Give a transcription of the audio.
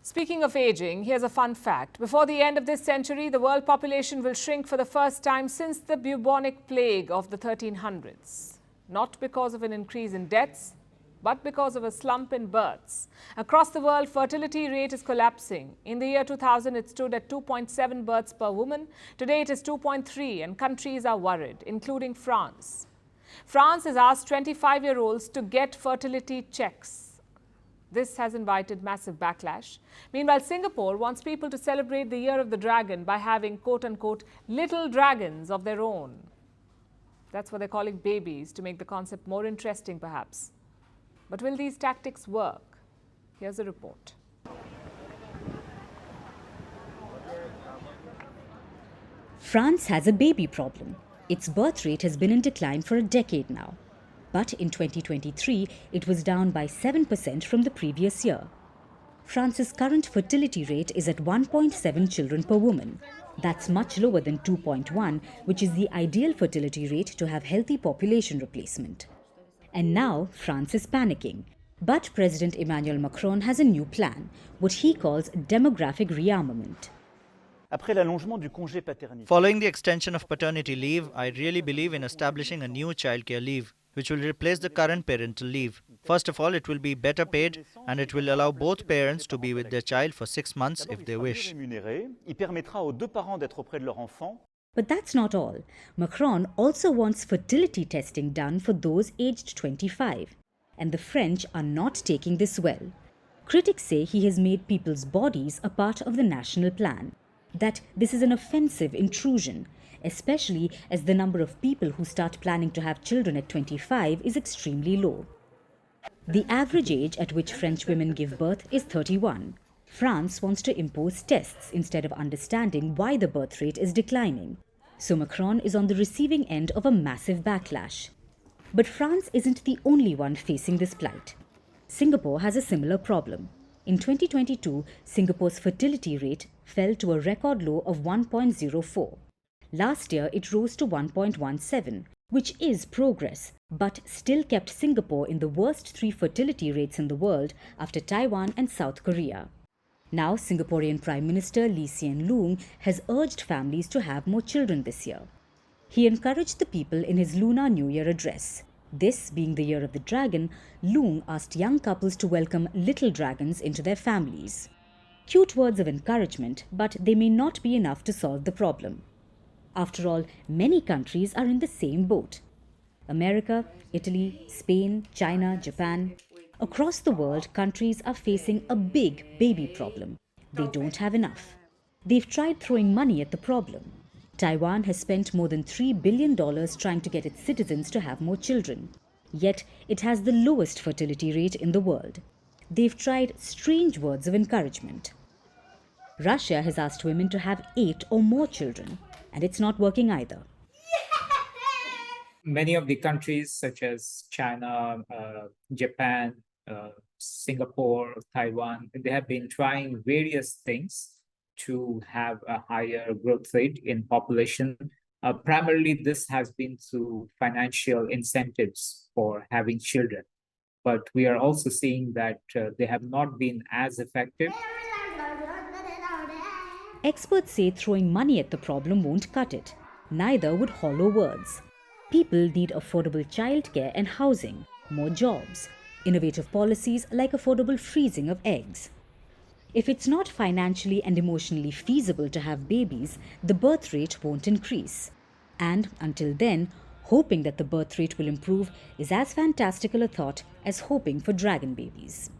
Speaking of aging, here's a fun fact. Before the end of this century, the world population will shrink for the first time since the bubonic plague of the 1300s. Not because of an increase in deaths, but because of a slump in births. Across the world, fertility rate is collapsing. In the year 2000, it stood at 2.7 births per woman. Today, it is 2.3, and countries are worried, including France. France has asked 25-year-olds to get fertility checks. This has invited massive backlash. Meanwhile, Singapore wants people to celebrate the Year of the Dragon by having, quote-unquote, little dragons of their own. That's what they're calling babies, to make the concept more interesting, perhaps. But will these tactics work? Here's a report. France has a baby problem. Its birth rate has been in decline for a decade now. But in 2023, it was down by 7% from the previous year. France's current fertility rate is at 1.7 children per woman. That's much lower than 2.1, which is the ideal fertility rate to have healthy population replacement. And now, France is panicking. But President Emmanuel Macron has a new plan, what he calls demographic rearmament. Following the extension of paternity leave, I really believe in establishing a new childcare leave, which will replace the current parental leave. First of all, it will be better paid, and it will allow both parents to be with their child for 6 months if they wish. But that's not all. Macron also wants fertility testing done for those aged 25. And the French are not taking this well. Critics say he has made people's bodies a part of the national plan. That this is an offensive intrusion, especially as the number of people who start planning to have children at 25 is extremely low. The average age at which French women give birth is 31. France wants to impose tests instead of understanding why the birth rate is declining. So Macron is on the receiving end of a massive backlash. But France isn't the only one facing this plight. Singapore has a similar problem. In 2022, Singapore's fertility rate fell to a record low of 1.04. Last year, it rose to 1.17, which is progress, but still kept Singapore in the worst 3 fertility rates in the world after Taiwan and South Korea. Now, Singaporean Prime Minister Lee Hsien Loong has urged families to have more children this year. He encouraged the people in his Lunar New Year address. This being the Year of the Dragon, Loong asked young couples to welcome little dragons into their families. Cute words of encouragement, but they may not be enough to solve the problem. After all, many countries are in the same boat. America, Italy, Spain, China, Japan. Across the world, countries are facing a big baby problem. They don't have enough. They've tried throwing money at the problem. Taiwan has spent more than $3 billion trying to get its citizens to have more children. Yet, it has the lowest fertility rate in the world. They've tried strange words of encouragement. Russia has asked women to have 8 or more children, and it's not working either. Many of the countries such as China, Japan, Singapore, Taiwan, they have been trying various things to have a higher growth rate in population. Primarily, this has been through financial incentives for having children. But we are also seeing that they have not been as effective. Experts say throwing money at the problem won't cut it. Neither would hollow words. People need affordable childcare and housing, more jobs, innovative policies like affordable freezing of eggs. If it's not financially and emotionally feasible to have babies, the birth rate won't increase. And until then, hoping that the birth rate will improve is as fantastical a thought as hoping for dragon babies.